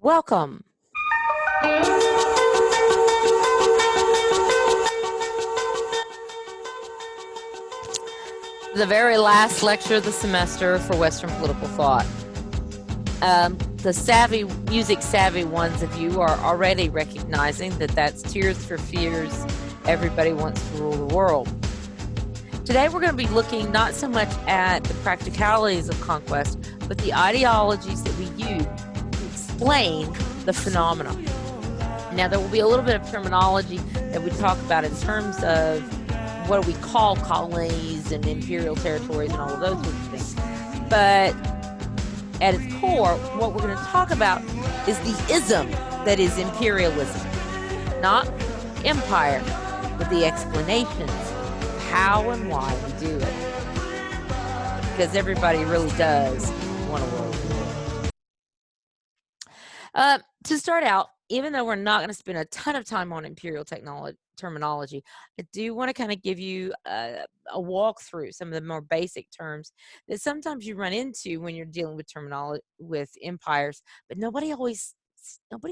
Welcome. The very last lecture of the semester for Western political thought. The music savvy ones of you are already recognizing that that's Tears for Fears, Everybody Wants to Rule the World. Today we're going to be looking not so much at the practicalities of conquest, but the ideologies that we use to explain the phenomenon. Now there will be a little bit of terminology that we talk about in terms of what do we call colonies and imperial territories and all of those sorts of things. But at its core, what we're going to talk about is the ism that is imperialism, not empire, but the explanations of how and why we do it. Because everybody really does want a world war. To start out, even though we're not going to spend a ton of time on imperial terminology, I do want to kind of give you a walkthrough some of the more basic terms that sometimes you run into when you're dealing with terminology with empires, but nobody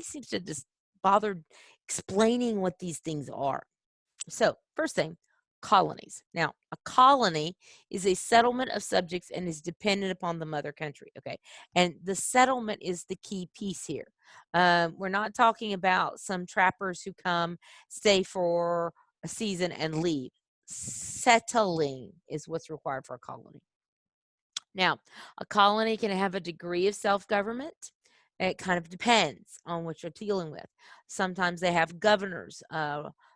seems to just bother explaining what these things are. So first thing, colonies. Now, a colony is a settlement of subjects and is dependent upon the mother country. Okay. And the settlement is the key piece here. We're not talking about some trappers who come, stay for a season and leave. Settling is what's required for a colony. Now, a colony can have a degree of self-government. It kind of depends on what you're dealing with. Sometimes they have governors.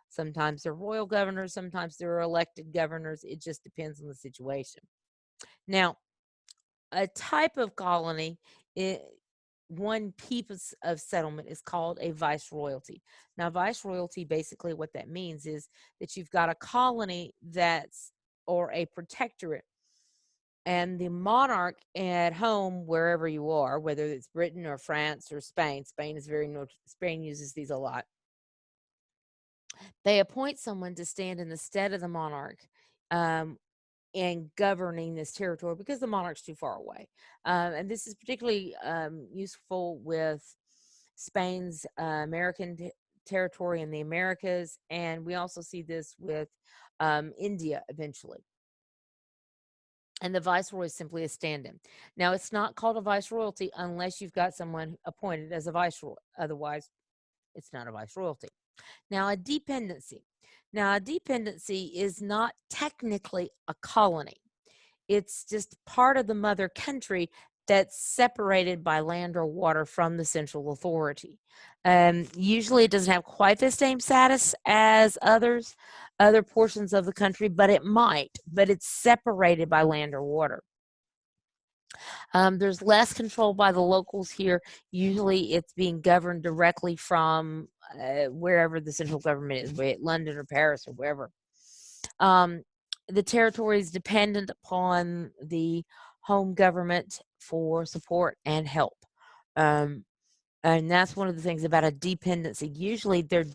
Sometimes they're royal governors. Sometimes they're elected governors. It just depends on the situation. Now, a type of colony, one piece of settlement is called a viceroyalty. Now, viceroyalty, basically what that means is that you've got a colony or a protectorate, and the monarch at home, wherever you are, whether it's Britain or France or Spain Spain uses these a lot. They appoint someone to stand in the stead of the monarch in governing this territory because the monarch's too far away. And this is particularly useful with Spain's American territory in the Americas. And we also see this with India eventually. And the viceroy is simply a stand-in. Now, it's not called a viceroyalty unless you've got someone appointed as a viceroy. Otherwise, it's not a viceroyalty. Now, a dependency. Now, a dependency is not technically a colony. It's just part of the mother country that's separated by land or water from the central authority. Usually it doesn't have quite the same status as other portions of the country, but it might, but it's separated by land or water. There's less control by the locals here. Usually it's being governed directly from wherever the central government is, be it London or Paris or wherever. The territory is dependent upon the home government for support and help. And that's one of the things about a dependency. Usually they're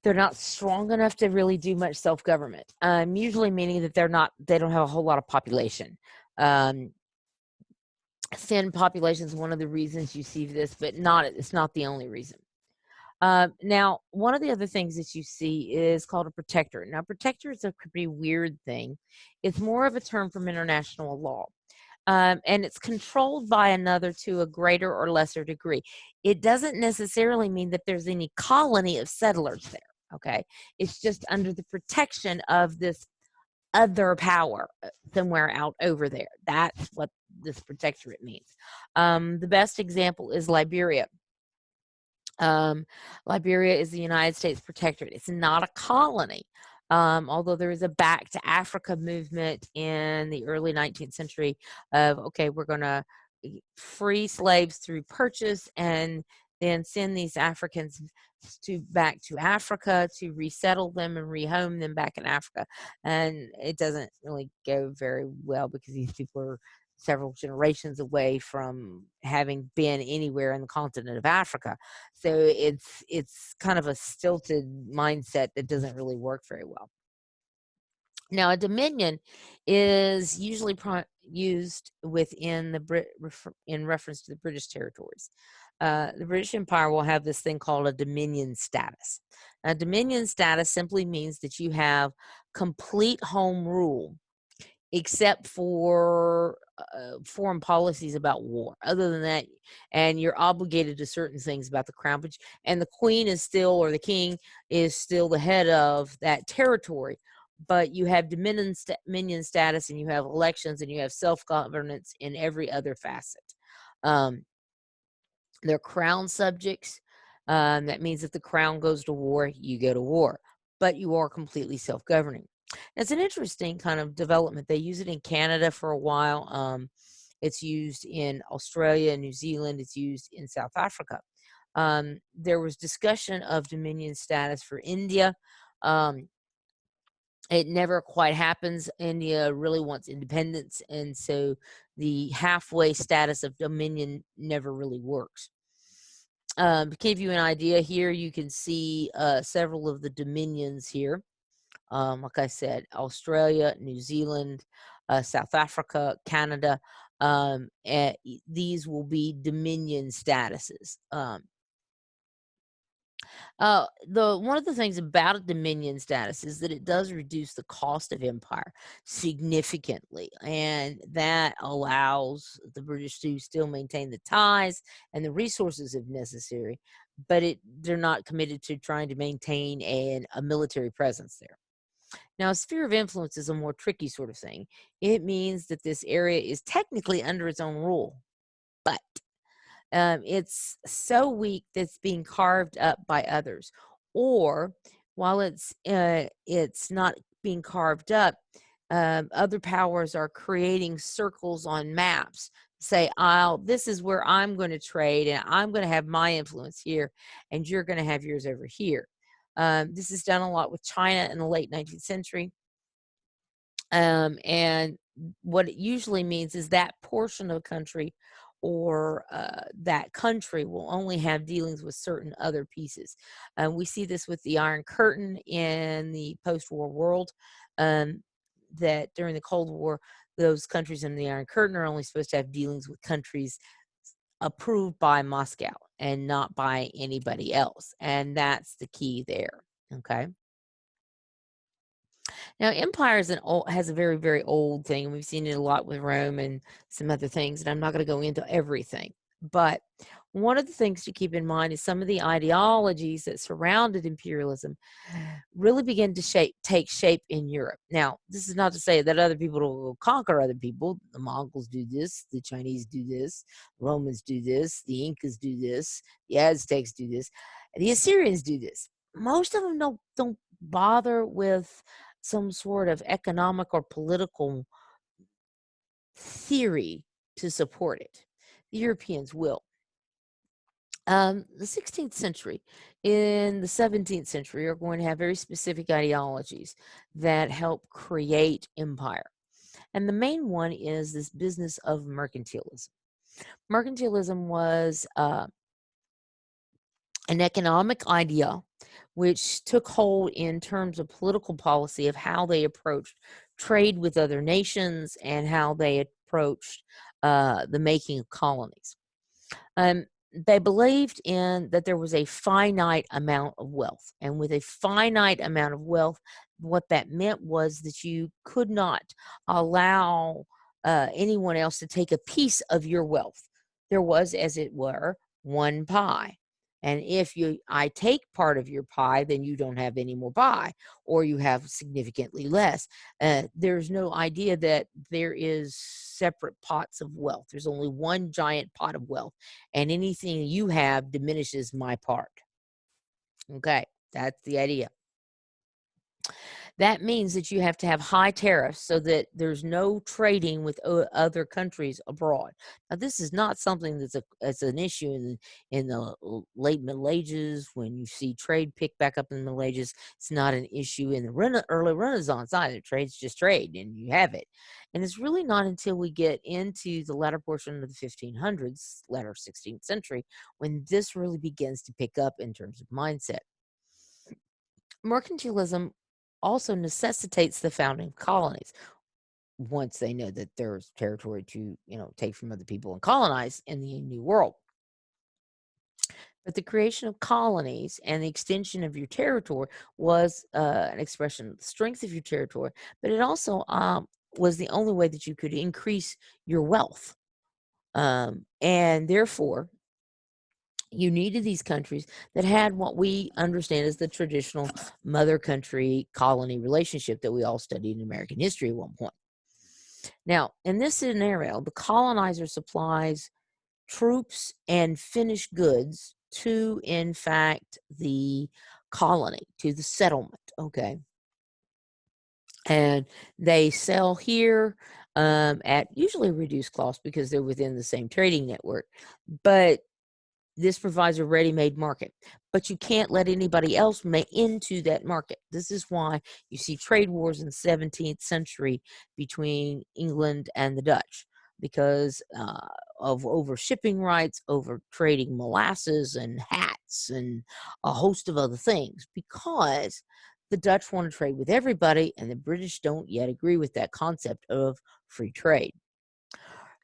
not strong enough to really do much self-government. Usually meaning that they don't have a whole lot of population. Thin population is one of the reasons you see this, but it's not the only reason. Now, one of the other things that you see is called a protectorate. Now, protectorate is a pretty weird thing. It's more of a term from international law. And it's controlled by another to a greater or lesser degree. It doesn't necessarily mean that there's any colony of settlers there, okay? It's just under the protection of this other power somewhere out over there. That's what this protectorate means. The best example is Liberia. Liberia is the United States protectorate. It's not a colony. Although there is a back to Africa movement in the early 19th century of, okay, we're going to free slaves through purchase and then send these Africans back to Africa to resettle them and rehome them back in Africa. And it doesn't really go very well because these people are several generations away from having been anywhere in the continent of Africa. So it's kind of a stilted mindset that doesn't really work very well. Now, a dominion is usually used within in reference to the British territories. The British Empire will have this thing called a dominion status. A dominion status simply means that you have complete home rule except for foreign policies about war. Other than that, and you're obligated to certain things about the crown, and the queen is still, or the king is still the head of that territory. But you have dominion status, and you have elections, and you have self governance in every other facet. Um, they're crown subjects. That means if the crown goes to war, you go to war, but you are completely self governing. It's an interesting kind of development. They use it in Canada for a while. It's used in Australia and New Zealand. It's used in South Africa. There was discussion of dominion status for India. Um, it never quite happens. India really wants independence, and so the halfway status of dominion never really works. To give you an idea here, you can see several of the dominions here. Like I said, Australia, New Zealand, South Africa, Canada. These will be dominion statuses. The one of the things about a dominion status is that it does reduce the cost of empire significantly, and that allows the British to still maintain the ties and the resources if necessary, but they're not committed to trying to maintain a military presence there. Now, a sphere of influence is a more tricky sort of thing. It means that this area is technically under its own rule, but it's so weak that it's being carved up by others. Or while it's not being carved up, other powers are creating circles on maps. Say, this is where I'm going to trade, and I'm going to have my influence here, and you're going to have yours over here. This is done a lot with China in the late 19th century. And what it usually means is that portion of country or that country will only have dealings with certain other pieces. We see this with the Iron Curtain in the post war world, um, that during the Cold War, those countries in the Iron Curtain are only supposed to have dealings with countries approved by Moscow and not by anybody else. And that's the key there. Okay. Now, empire has a very, very old thing. We've seen it a lot with Rome and some other things, and I'm not going to go into everything. But one of the things to keep in mind is some of the ideologies that surrounded imperialism really begin to take shape in Europe. Now, this is not to say that other people will conquer other people. The Mongols do this, the Chinese do this, Romans do this, the Incas do this, the Aztecs do this, the Assyrians do this. Most of them don't bother with some sort of economic or political theory to support it. The Europeans will. The 16th century and the 17th century are going to have very specific ideologies that help create empire. And the main one is this business of mercantilism. Mercantilism was an economic idea which took hold in terms of political policy of how they approached trade with other nations and how they approached the making of colonies. Um, they believed in that there was a finite amount of wealth, and with a finite amount of wealth, what that meant was that you could not allow anyone else to take a piece of your wealth. There was, as it were, one pie. And if I take part of your pie, then you don't have any more pie, or you have significantly less. There's no idea that there is separate pots of wealth. There's only one giant pot of wealth, and anything you have diminishes my part. Okay, that's the idea. That means that you have to have high tariffs so that there's no trading with other countries abroad. Now, this is not something that's an issue in the late Middle Ages when you see trade pick back up in the Middle Ages. It's not an issue in the early Renaissance either. Trade's just trade, and you have it. And it's really not until we get into the latter portion of the 1500s, latter 16th century, when this really begins to pick up in terms of mindset. Mercantilism also necessitates the founding of colonies once they know that there's territory to, take from other people and colonize in the New World. But the creation of colonies and the extension of your territory was an expression of the strength of your territory, but it also was the only way that you could increase your wealth. And therefore, you needed these countries that had what we understand as the traditional mother country colony relationship that we all studied in American history at one point. Now, in this scenario, the colonizer supplies troops and finished goods to, in fact, the colony, to the settlement. Okay. And they sell here at usually reduced cost because they're within the same trading network. But this provides a ready-made market, but you can't let anybody else into that market. This is why you see trade wars in the 17th century between England and the Dutch, because of over shipping rights, over trading molasses and hats and a host of other things, because the Dutch want to trade with everybody, and the British don't yet agree with that concept of free trade.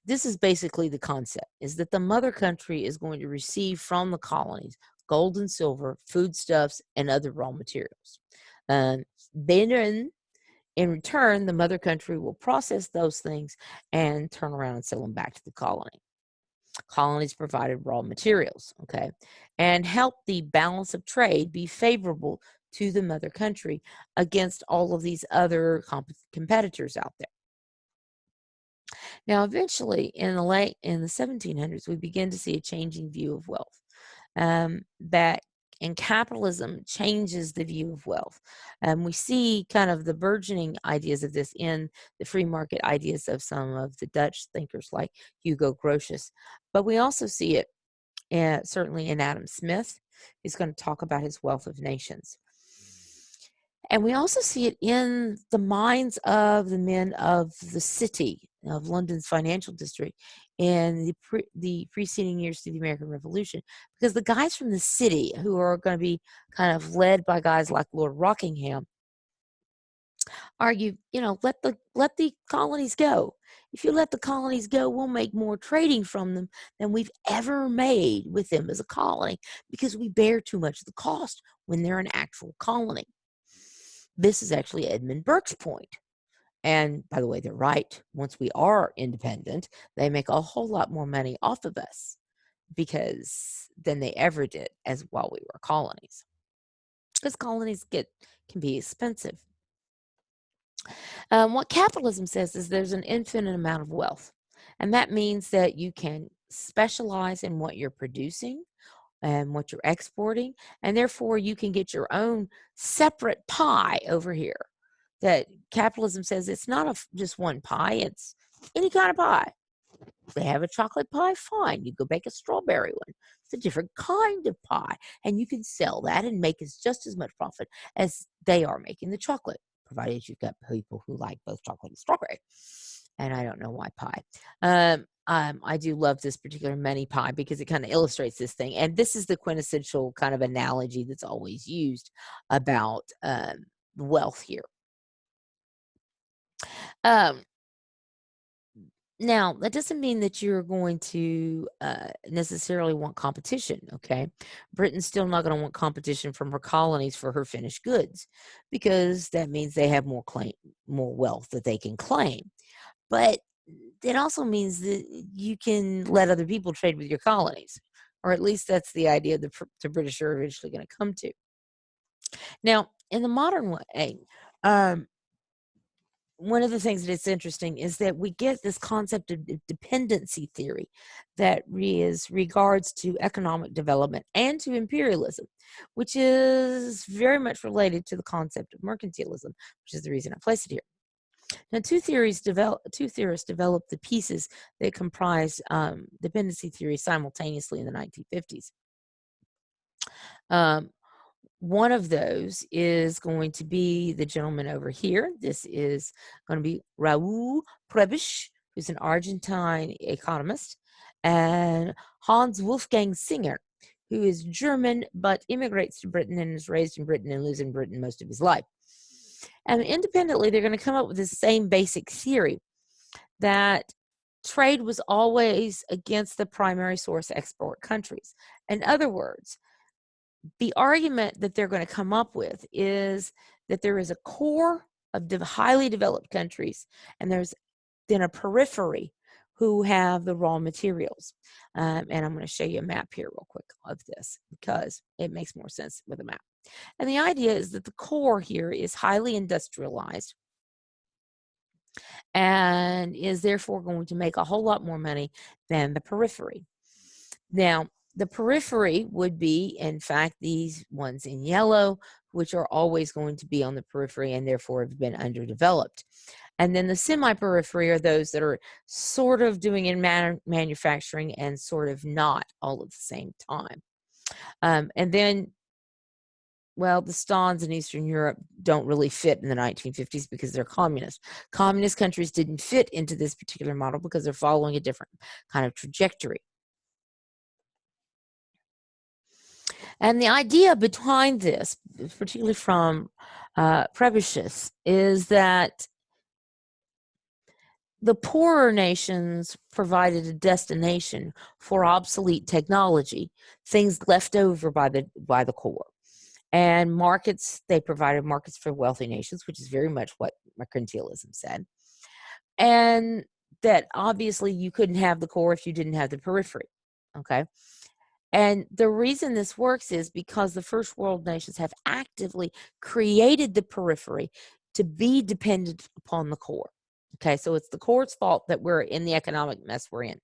This is basically the concept, is that the mother country is going to receive from the colonies gold and silver, foodstuffs, and other raw materials. Then in return, the mother country will process those things and turn around and sell them back to the colony. Colonies provided raw materials, okay, and help the balance of trade be favorable to the mother country against all of these other competitors out there. Now, eventually, in the 1700s, we begin to see a changing view of wealth. That and capitalism changes the view of wealth. We see kind of the burgeoning ideas of this in the free market ideas of some of the Dutch thinkers like Hugo Grotius, but we also see it certainly in Adam Smith, who's going to talk about his Wealth of Nations. And we also see it in the minds of the men of the city of London's financial district in the preceding years to the American Revolution, because the guys from the city who are going to be kind of led by guys like Lord Rockingham argue, let the colonies go. If you let the colonies go, we'll make more trading from them than we've ever made with them as a colony, because we bear too much of the cost when they're an actual colony. This is actually Edmund Burke's point. And by the way, they're right. Once we are independent, they make a whole lot more money off of us because than they ever did as while we were colonies. Because colonies can be expensive. What capitalism says is there's an infinite amount of wealth, and that means that you can specialize in what you're producing and what you're exporting, and therefore you can get your own separate pie over here. That capitalism says it's not just one pie, it's any kind of pie. They have a chocolate pie, fine. You go bake a strawberry one. It's a different kind of pie, and you can sell that and make just as much profit as they are making the chocolate, provided you've got people who like both chocolate and strawberry. And I don't know why pie. I do love this particular money pie because it kind of illustrates this thing. And this is the quintessential kind of analogy that's always used about wealth here. Um, Now, that doesn't mean that you're going to necessarily want competition, okay? Britain's still not going to want competition from her colonies for her finished goods because that means they have more wealth that they can claim. But it also means that you can let other people trade with your colonies, or at least that's the idea the British are eventually going to come to. Now, in the modern way, um, one of the things that's interesting is that we get this concept of dependency theory that is regards to economic development and to imperialism, which is very much related to the concept of mercantilism, which is the reason I placed it here. Now, two theorists developed the pieces that comprise dependency theory simultaneously in the 1950s. Um, One of those is going to be the gentleman over here. This is going to be Raul Prebisch, who's an Argentine economist, and Hans Wolfgang Singer, who is German but immigrates to Britain and is raised in Britain and lives in Britain most of his life. And independently, they're going to come up with the same basic theory that trade was always against the primary source export countries. In other words, the argument that they're going to come up with is that there is a core of highly developed countries, and there's then a periphery who have the raw materials. And I'm going to show you a map here real quick of this because it makes more sense with a map. And the idea is that the core here is highly industrialized and is therefore going to make a whole lot more money than the periphery. Now, the periphery would be, in fact, these ones in yellow, which are always going to be on the periphery and therefore have been underdeveloped. And then the semi-periphery are those that are sort of doing in manufacturing and sort of not all at the same time. And then, well, the Stans in Eastern Europe don't really fit in the 1950s because they're communist. Communist countries didn't fit into this particular model because they're following a different kind of trajectory. And the idea behind this, particularly from Trebisius, is that the poorer nations provided a destination for obsolete technology, things left over by the core. And markets, they provided markets for wealthy nations, which is very much what mercantilism said. And that obviously you couldn't have the core if you didn't have the periphery. Okay. And the reason this works is because the first world nations have actively created the periphery to be dependent upon the core. Okay, so it's the core's fault that we're in the economic mess we're in,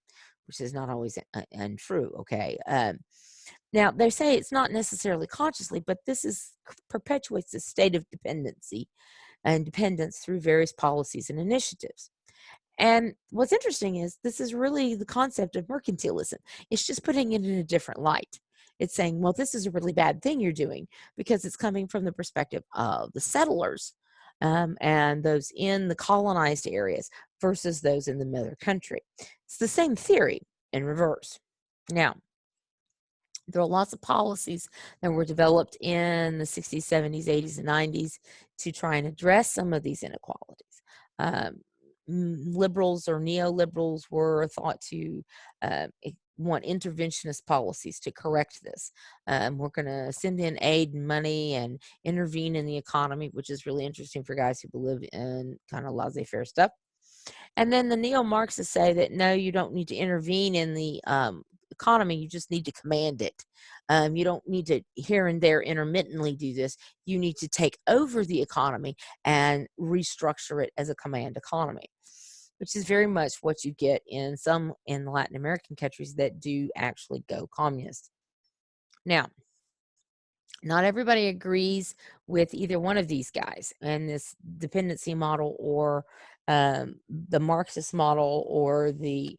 which is not always untrue. Okay, now they say it's not necessarily consciously, but this perpetuates the state of dependency and dependence through various policies and initiatives. And what's interesting is this is really the concept of mercantilism. It's just putting it in a different light. It's saying, well, this is a really bad thing you're doing because it's coming from the perspective of the settlers and those in the colonized areas versus those in the mother country. It's the same theory in reverse. Now, there are lots of policies that were developed in the 60s, 70s, 80s, and 90s to try and address some of these inequalities. Liberals or neoliberals were thought to want interventionist policies to correct this. We're going to send in aid and money and intervene in the economy, which is really interesting for guys who believe in kind of laissez-faire stuff. And then the neo-Marxists say that no, you don't need to intervene in the economy, you just need to command it. You don't need to here and there intermittently do this. You need to take over the economy and restructure it as a command economy, which is very much what you get in some in Latin American countries that do actually go communist. Now, not everybody agrees with either one of these guys and this dependency model or the Marxist model or the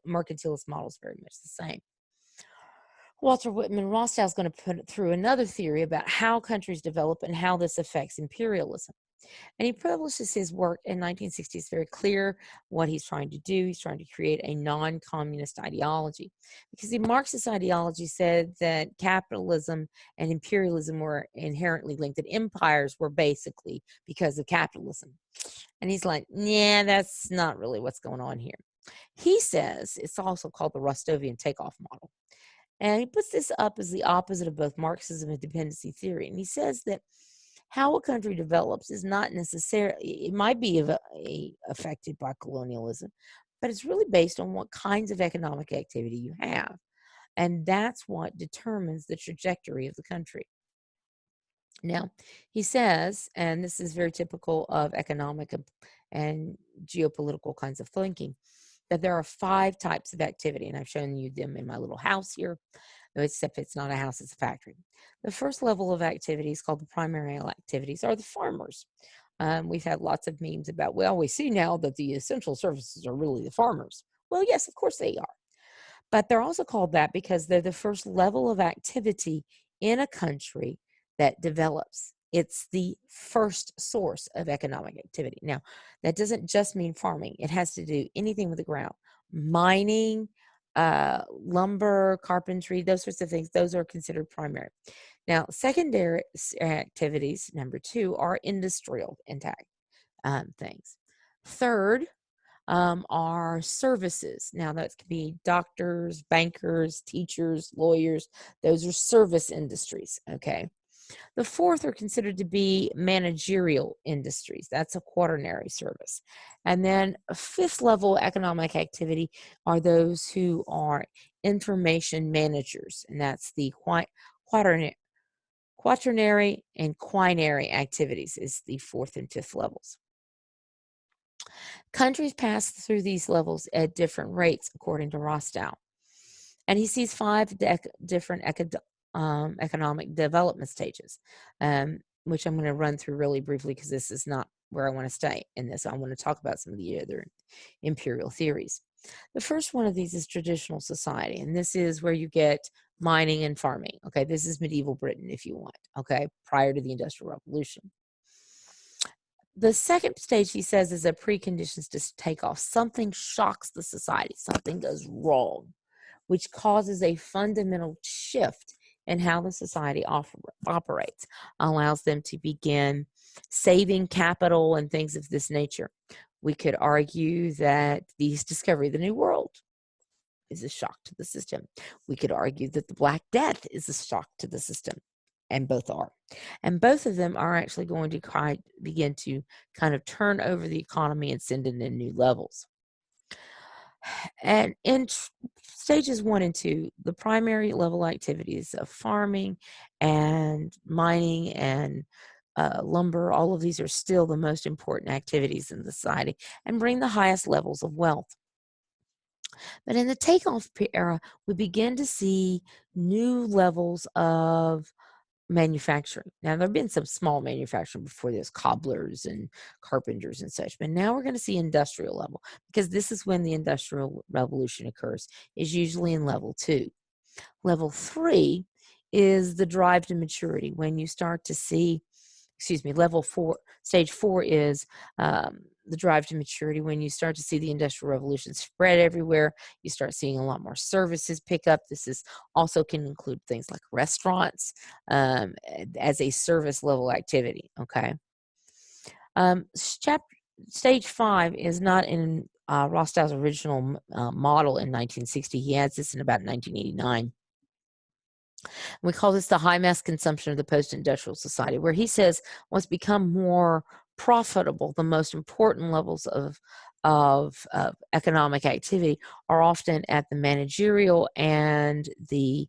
mercantilist model is very much the same. Walter Whitman Rostow is going to put through another theory about how countries develop and how this affects imperialism. And he publishes his work in 1960. It's very clear what he's trying to do. He's trying to create a non-communist ideology because the Marxist ideology said that capitalism and imperialism were inherently linked, that empires were basically because of capitalism. And he's like, yeah, that's not really what's going on here. He says it's also called the Rostovian takeoff model. And he puts this up as the opposite of both Marxism and dependency theory. And he says that how a country develops is not necessarily, it might be affected by colonialism, but it's really based on what kinds of economic activity you have. And that's what determines the trajectory of the country. Now, he says, and this is very typical of economic and geopolitical kinds of thinking, that there are 5 types of activity, and I've shown you them in my little house here, except it's not a house, it's a factory. The first level of activities, called the primary activities, are the farmers. We've had lots of memes about, well, we see now that the essential services are really the farmers. Well, yes, of course they are. But they're also called that because they're the first level of activity in a country that develops. It's the first source of economic activity. Now, that doesn't just mean farming. It has to do anything with the ground. Mining, lumber, carpentry, those sorts of things, those are considered primary. Now, secondary activities, number two, are industrial intact things. Third, are services. Now, that could be doctors, bankers, teachers, lawyers. Those are service industries. Okay. The fourth are considered to be managerial industries. That's a quaternary service. And then a fifth level economic activity are those who are information managers, and that's the quaternary, quaternary and quinary activities is the fourth and fifth levels. Countries pass through these levels at different rates, according to Rostow. And he sees five different economic development stages, which I'm going to run through really briefly because this is not where I want to stay in this. I want to talk about some of the other imperial theories. The first one of these is traditional society, and this is where you get mining and farming. Okay, this is medieval Britain, if you want, okay, prior to the Industrial Revolution. The second stage, he says, is a preconditions to take off. Something shocks the society, something goes wrong, which causes a fundamental shift in how the society operates, allows them to begin saving capital and things of this nature. We could argue that the discovery of the New World is a shock to the system. We could argue that the Black Death is a shock to the system, and both are. And both of them are actually going to begin to kind of turn over the economy and send it in new levels. And in stages 1 and 2, the primary level activities of farming and mining and lumber, all of these are still the most important activities in society and bring the highest levels of wealth. But in the takeoff era, we begin to see new levels of manufacturing. Now, there have been some small manufacturing before this, cobblers and carpenters and such, but now we're going to see industrial level because this is when the Industrial Revolution occurs, is usually in level 2. Level 3 is the drive to maturity, when you start to see, level 4, stage 4 is the drive to maturity, when you start to see the Industrial Revolution spread everywhere. You start seeing a lot more services pick up. This is also can include things like restaurants as a service level activity. Okay. Stage 5 is not in Rostow's original model in 1960. He adds this in about 1989. We call this the high mass consumption of the post-industrial society, where he says what's become more profitable, the most important levels of economic activity are often at the managerial and the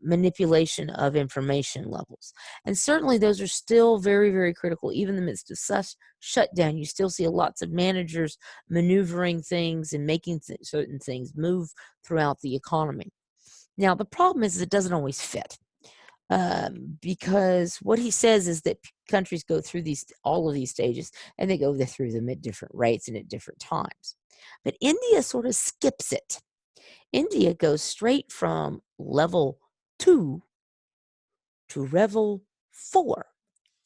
manipulation of information levels. And certainly those are still very, very critical. Even in the midst of such shutdown, you still see lots of managers maneuvering things and making certain things move throughout the economy. Now, the problem is it doesn't always fit, because what he says is that countries go through all of these stages, and they go through them at different rates and at different times. But India sort of skips it. India goes straight from level 2 to level 4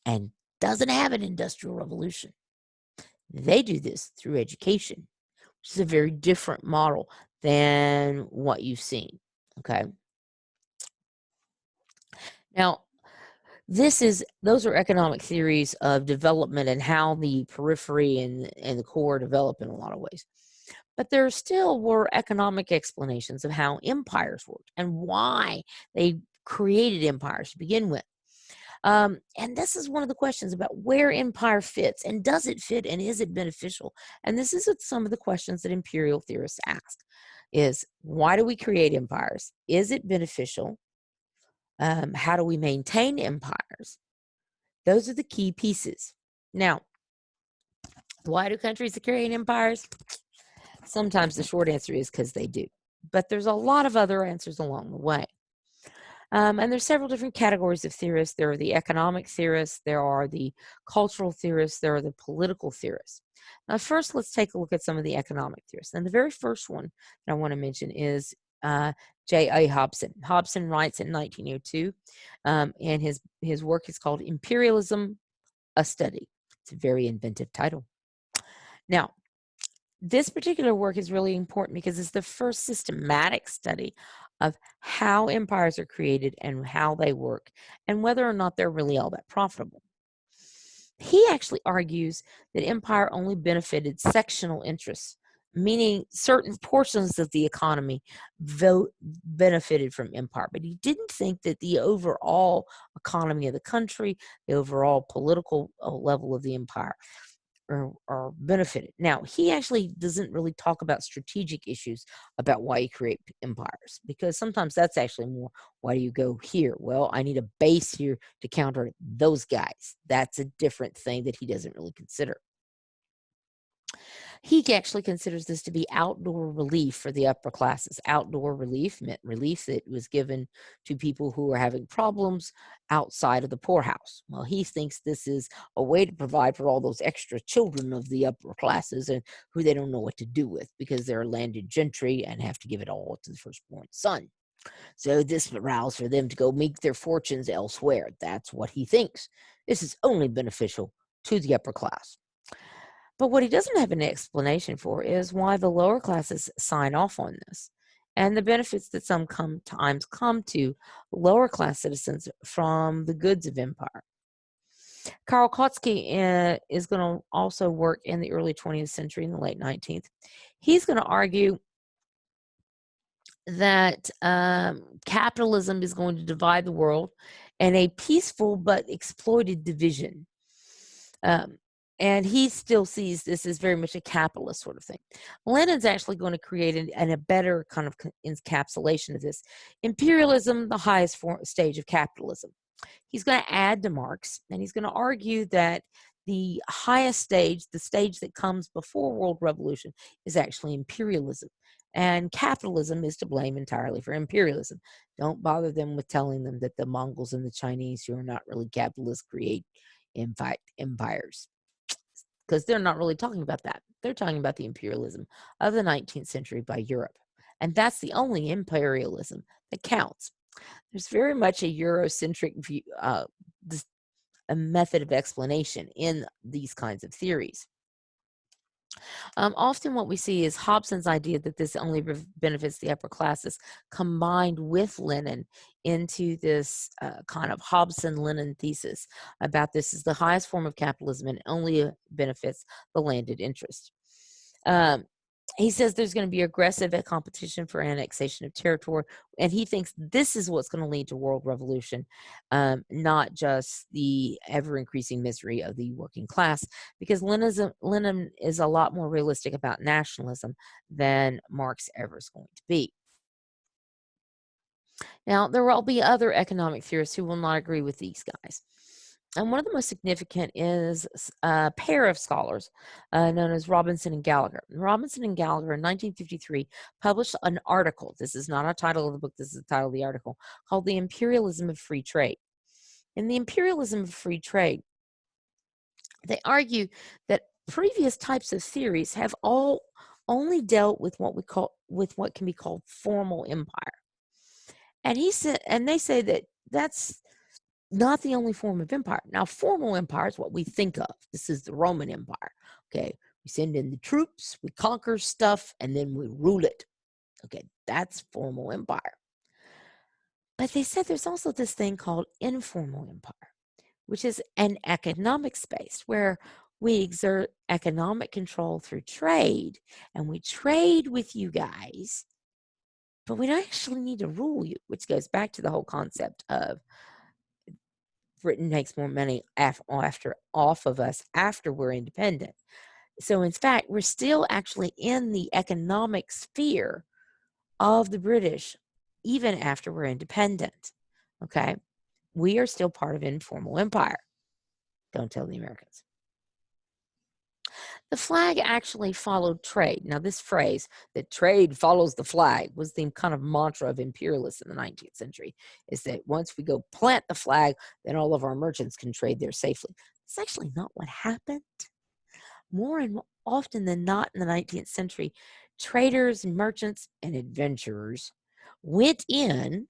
and doesn't have an industrial revolution. They do this through education, which is a very different model than what you've seen. Okay. Now, those are economic theories of development and how the periphery and the core develop in a lot of ways. But there still were economic explanations of how empires worked and why they created empires to begin with. And this is one of the questions about where empire fits, and does it fit, and is it beneficial? And this is some of the questions that imperial theorists ask: is why do we create empires? Is it beneficial? How do we maintain empires? Those are the key pieces. Now, why do countries create empires? Sometimes the short answer is because they do. But there's a lot of other answers along the way. And there's several different categories of theorists. There are the economic theorists, there are the cultural theorists, there are the political theorists. Now, first, let's take a look at some of the economic theorists. And the very first one that I want to mention is J.A. Hobson. Hobson writes in 1902, and his work is called Imperialism, a Study. It's a very inventive title. Now, this particular work is really important because it's the first systematic study of how empires are created and how they work, and whether or not they're really all that profitable. He actually argues that empire only benefited sectional interests, meaning certain portions of the economy benefited from empire. But he didn't think that the overall economy of the country, the overall political level of the empire, are benefited. Now, he actually doesn't really talk about strategic issues about why you create empires, because sometimes that's actually more, why do you go here? Well, I need a base here to counter those guys. That's a different thing that he doesn't really consider. He actually considers this to be outdoor relief for the upper classes. Outdoor relief meant relief that was given to people who are having problems outside of the poorhouse. Well, he thinks this is a way to provide for all those extra children of the upper classes and who they don't know what to do with because they're landed gentry and have to give it all to the firstborn son. So this allows for them to go make their fortunes elsewhere. That's what he thinks. This is only beneficial to the upper class. But what he doesn't have an explanation for is why the lower classes sign off on this and the benefits that sometimes come to lower class citizens from the goods of empire. Karl Kautsky is going to also work in the early 20th century, in the late 19th. He's going to argue that capitalism is going to divide the world in a peaceful but exploited division. And he still sees this as very much a capitalist sort of thing. Lenin's actually going to create a better kind of encapsulation of this. Imperialism, the highest stage of capitalism. He's going to add to Marx, and he's going to argue that the highest stage, the stage that comes before world revolution, is actually imperialism. And capitalism is to blame entirely for imperialism. Don't bother them with telling them that the Mongols and the Chinese, who are not really capitalists, create, in fact, empires, because they're not really talking about that. They're talking about the imperialism of the 19th century by Europe. And that's the only imperialism that counts. There's very much a Eurocentric view, a method of explanation in these kinds of theories. Often what we see is Hobson's idea that this only benefits the upper classes combined with Lenin into this kind of Hobson-Lenin thesis about this is the highest form of capitalism and only benefits the landed interest. He says there's going to be aggressive competition for annexation of territory, and he thinks this is what's going to lead to world revolution, not just the ever-increasing misery of the working class, because Lenin is a lot more realistic about nationalism than Marx ever is going to be. Now, there will be other economic theorists who will not agree with these guys. And one of the most significant is a pair of scholars known as Robinson and Gallagher. Robinson and Gallagher in 1953 published an article. This is not a title of the book, this is the title of the article, called The Imperialism of Free Trade. In The Imperialism of Free Trade, they argue that previous types of theories have all only dealt with what can be called formal empire. And they say that that's not the only form of empire. Now, formal empire is what we think of. This is the Roman Empire. Okay, we send in the troops, we conquer stuff, and then we rule it. Okay, that's formal empire. But they said there's also this thing called informal empire, which is an economic space where we exert economic control through trade, and we trade with you guys, but we don't actually need to rule you, which goes back to the whole concept of Britain makes more money off of us after we're independent. So in fact, we're still actually in the economic sphere of the British, even after we're independent. Okay. We are still part of informal empire. Don't tell the Americans. The flag actually followed trade. Now, this phrase that trade follows the flag was the kind of mantra of imperialists in the 19th century, is that once we go plant the flag, then all of our merchants can trade there safely. It's actually not what happened. More and more often than not in the 19th century, traders, merchants, and adventurers went in,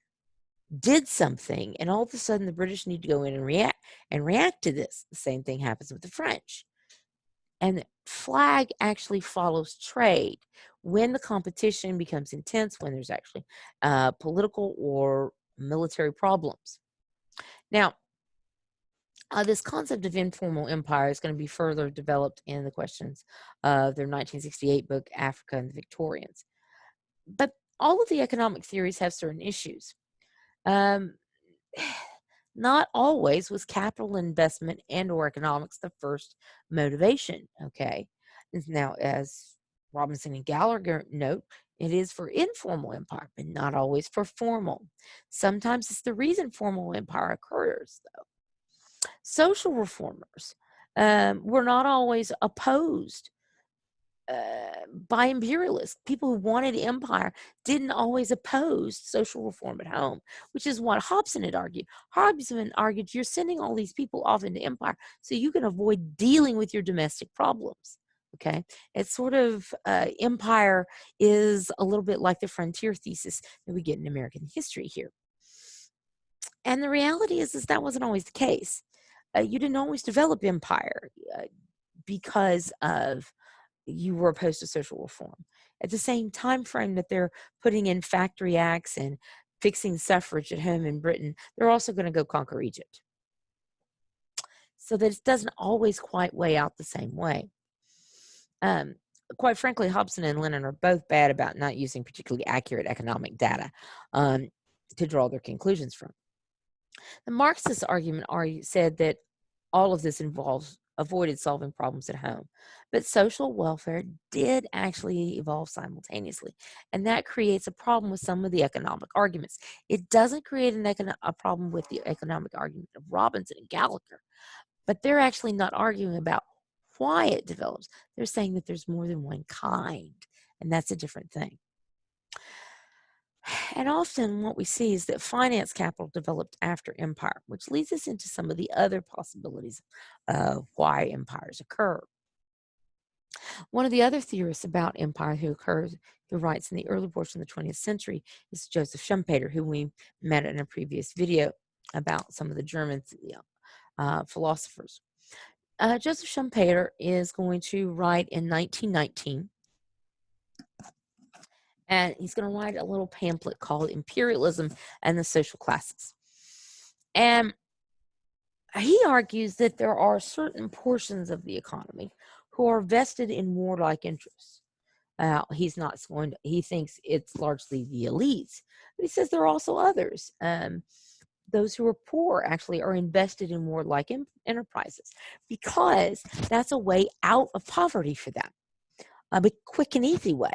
did something, and all of a sudden the British need to go in and react to this. The same thing happens with the French. And the flag actually follows trade. when the competition becomes intense, when there's actually political or military problems. Now, this concept of informal empire is going to be further developed in the questions of their 1968 book, Africa and the Victorians. But all of the economic theories have certain issues. Um, not always was capital investment and or economics the first motivation, okay? Now, as Robinson and Gallagher note, it is for informal empire, but not always for formal. Sometimes it's the reason formal empire occurs, though. Social reformers were not always opposed by imperialists. People who wanted empire didn't always oppose social reform at home, which is what Hobson had argued. Hobson argued you're sending all these people off into empire so you can avoid dealing with your domestic problems. Okay, it's sort of empire is a little bit like the frontier thesis that we get in American history here. And the reality is that wasn't always the case. You didn't always develop empire because of you were opposed to social reform. At the same time frame that they're putting in factory acts and fixing suffrage at home in Britain, they're also going to go conquer Egypt. So that it doesn't always quite weigh out the same way. Quite frankly, Hobson and Lennon are both bad about not using particularly accurate economic data to draw their conclusions from. The Marxist argument said that all of this involves avoided solving problems at home. But social welfare did actually evolve simultaneously. And that creates a problem with some of the economic arguments. It doesn't create a problem with the economic argument of Robinson and Gallagher, but they're actually not arguing about why it develops. They're saying that there's more than one kind, and that's a different thing. And often what we see is that finance capital developed after empire, which leads us into some of the other possibilities of why empires occur. One of the other theorists about empire who writes in the early portion of the 20th century is Joseph Schumpeter, who we met in a previous video about some of the German philosophers. Joseph Schumpeter is going to write in 1919, and he's going to write a little pamphlet called Imperialism and the Social Classes. And he argues that there are certain portions of the economy who are vested in warlike interests. He thinks it's largely the elites, but he says there are also others. Those who are poor actually are invested in warlike enterprises because that's a way out of poverty for them, a quick and easy way.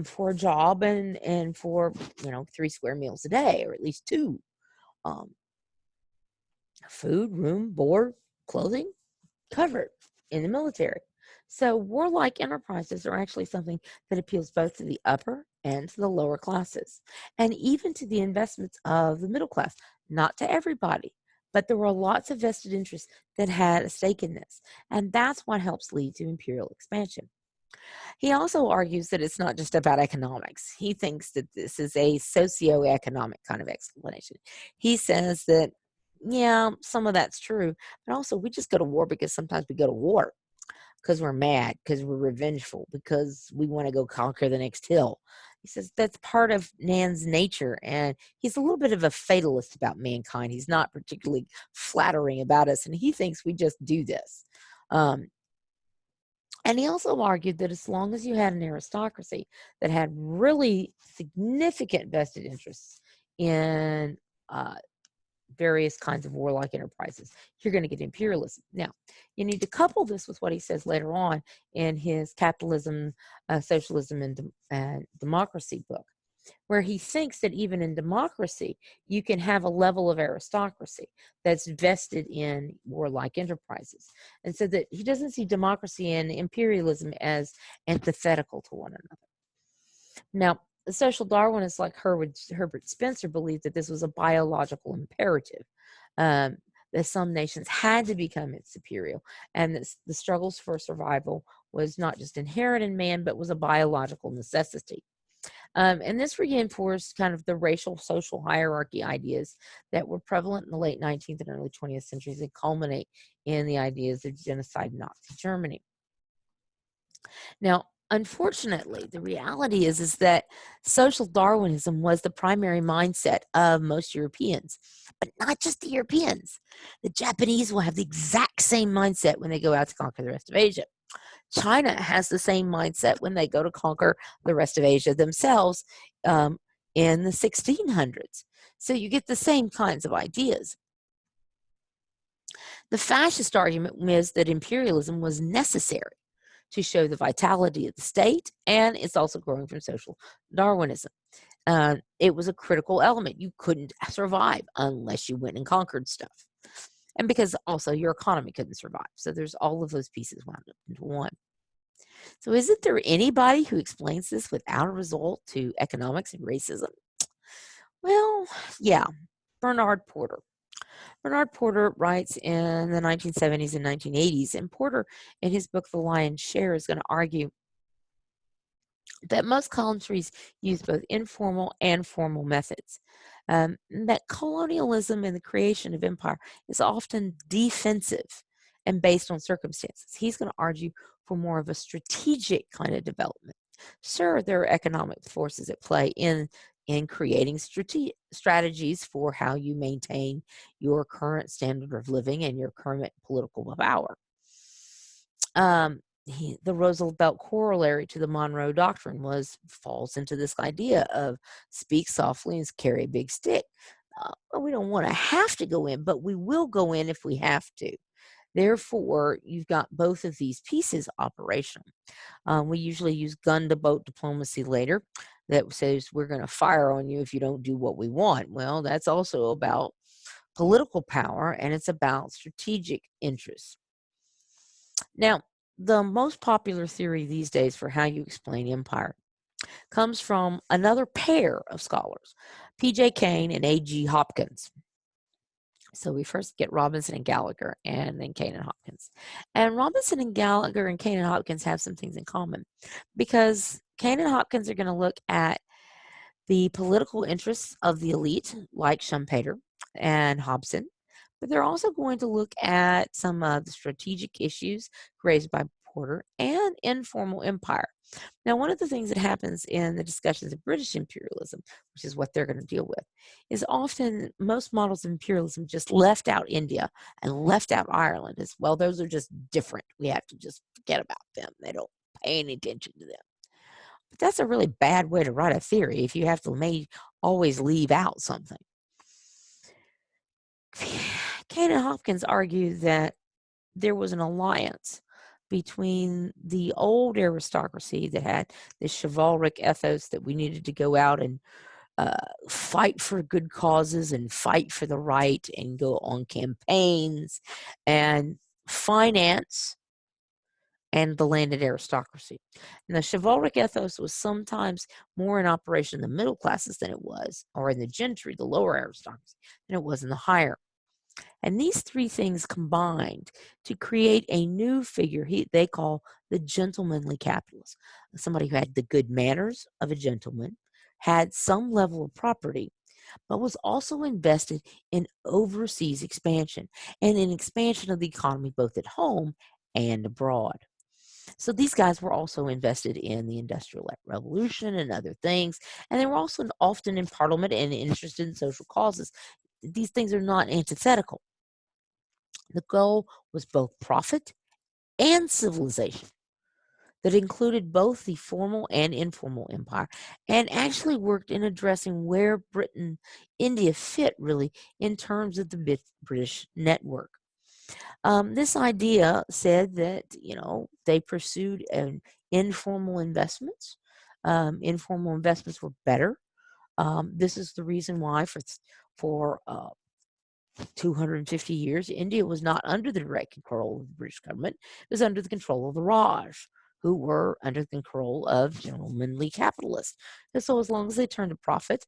For a job and for 3 square meals a day, or at least 2. Food, room, board, clothing, covered in the military. So warlike enterprises are actually something that appeals both to the upper and to the lower classes, and even to the investments of the middle class. Not to everybody, but there were lots of vested interests that had a stake in this, and that's what helps lead to imperial expansion. He also argues that it's not just about economics. He thinks that this is a socioeconomic kind of explanation. He says that, yeah, some of that's true, but also we just go to war because sometimes we go to war because we're mad, because we're revengeful, because we want to go conquer the next hill. He says that's part of man's nature, and he's a little bit of a fatalist about mankind. He's not particularly flattering about us, and he thinks we just do this. And he also argued that as long as you had an aristocracy that had really significant vested interests in various kinds of warlike enterprises, you're going to get imperialism. Now, you need to couple this with what he says later on in his Capitalism, Socialism, and Democracy book, where he thinks that even in democracy, you can have a level of aristocracy that's vested in warlike enterprises. And so that he doesn't see democracy and imperialism as antithetical to one another. Now, the social Darwinists like Herbert Spencer believed that this was a biological imperative, that some nations had to become its superior, and that the struggles for survival was not just inherent in man, but was a biological necessity. And this reinforced kind of the racial social hierarchy ideas that were prevalent in the late 19th and early 20th centuries and culminate in the ideas of genocide in Nazi Germany. Now, Unfortunately, the reality is that social Darwinism was the primary mindset of most Europeans, but not just the Europeans. The Japanese will have the exact same mindset when they go out to conquer the rest of Asia. China has the same mindset when they go to conquer the rest of Asia themselves um, in the 1600s. So you get the same kinds of ideas. The fascist argument was that imperialism was necessary to show the vitality of the state, and it's also growing from social Darwinism. It was a critical element. You couldn't survive unless you went and conquered stuff. And because also your economy couldn't survive. So there's all of those pieces wound up into one. So isn't there anybody who explains this without a result to economics and racism? Well, yeah, Bernard Porter. Bernard Porter writes in the 1970s and 1980s, and Porter, in his book The Lion's Share, is going to argue that most countries use both informal and formal methods. That colonialism and the creation of empire is often defensive and based on circumstances. He's going to argue for more of a strategic kind of development. Sure, there are economic forces at play in creating strategies for how you maintain your current standard of living and your current political power. The Roosevelt corollary to the Monroe Doctrine falls into this idea of speak softly and carry a big stick. Well, we don't want to have to go in, but we will go in if we have to. Therefore, you've got both of these pieces operational. We usually use gun to boat diplomacy later that says we're going to fire on you if you don't do what we want. Well, that's also about political power and it's about strategic interests. Now, the most popular theory these days for how you explain empire comes from another pair of scholars, P.J. Cain and A.G. Hopkins. So we first get Robinson and Gallagher and then Cain and Hopkins. And Robinson and Gallagher and Cain and Hopkins have some things in common because Cain and Hopkins are going to look at the political interests of the elite, like Schumpeter and Hobson, but they're also going to look at some of the strategic issues raised by Porter and informal empire. Now, one of the things that happens in the discussions of British imperialism, which is what they're going to deal with, is often most models of imperialism just left out India and left out Ireland as well. Those are just different. We have to just forget about them. They don't pay any attention to them. But that's a really bad way to write a theory if you have to always leave out something. Cain and Hopkins argue that there was an alliance between the old aristocracy that had this chivalric ethos that we needed to go out and fight for good causes and fight for the right and go on campaigns and finance and the landed aristocracy. And the chivalric ethos was sometimes more in operation in the middle classes than it was, or in the gentry, the lower aristocracy, than it was in the higher. And these three things combined to create a new figure they call the gentlemanly capitalist. Somebody who had the good manners of a gentleman, had some level of property, but was also invested in overseas expansion and in expansion of the economy both at home and abroad. So these guys were also invested in the Industrial Revolution and other things, and they were also often in Parliament and interested in social causes. These things are not antithetical. The goal was both profit and civilization that included both the formal and informal empire and actually worked in addressing where Britain, India fit really in terms of the British network. This idea said that, they pursued informal investments. Informal investments were better. This is the reason why for 250 years, India was not under the direct control of the British government. It was under the control of the Raj, who were under the control of gentlemanly capitalists. And so as long as they turned a profit,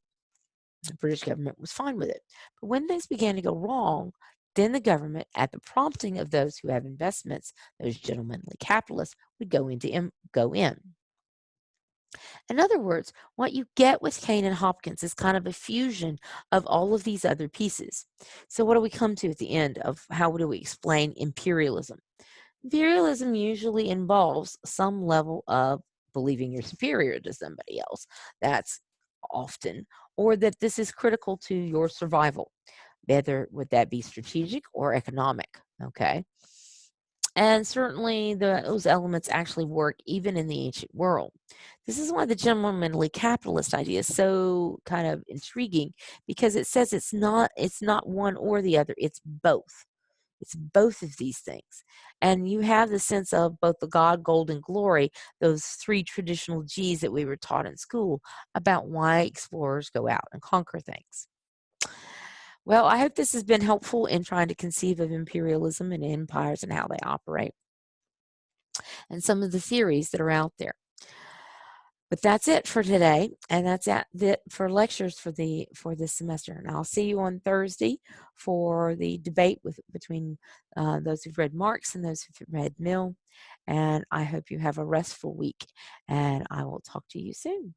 the British government was fine with it. But when things began to go wrong, then the government, at the prompting of those who have investments, those gentlemanly capitalists, would go in. In other words, what you get with Cain and Hopkins is kind of a fusion of all of these other pieces. So what do we come to at the end of how do we explain imperialism? Imperialism usually involves some level of believing you're superior to somebody else. That's often, or that this is critical to your survival, whether would that be strategic or economic. Okay. And certainly those elements actually work even in the ancient world. This is why the gentlemanly capitalist idea is so kind of intriguing, because it says it's not one or the other, it's both. It's both of these things. And you have the sense of both the God, gold, and glory, those three traditional G's that we were taught in school about why explorers go out and conquer things. Well, I hope this has been helpful in trying to conceive of imperialism and empires and how they operate and some of the theories that are out there. But that's it for today, and that's it for lectures for this semester. And I'll see you on Thursday for the debate between those who've read Marx and those who've read Mill. And I hope you have a restful week, and I will talk to you soon.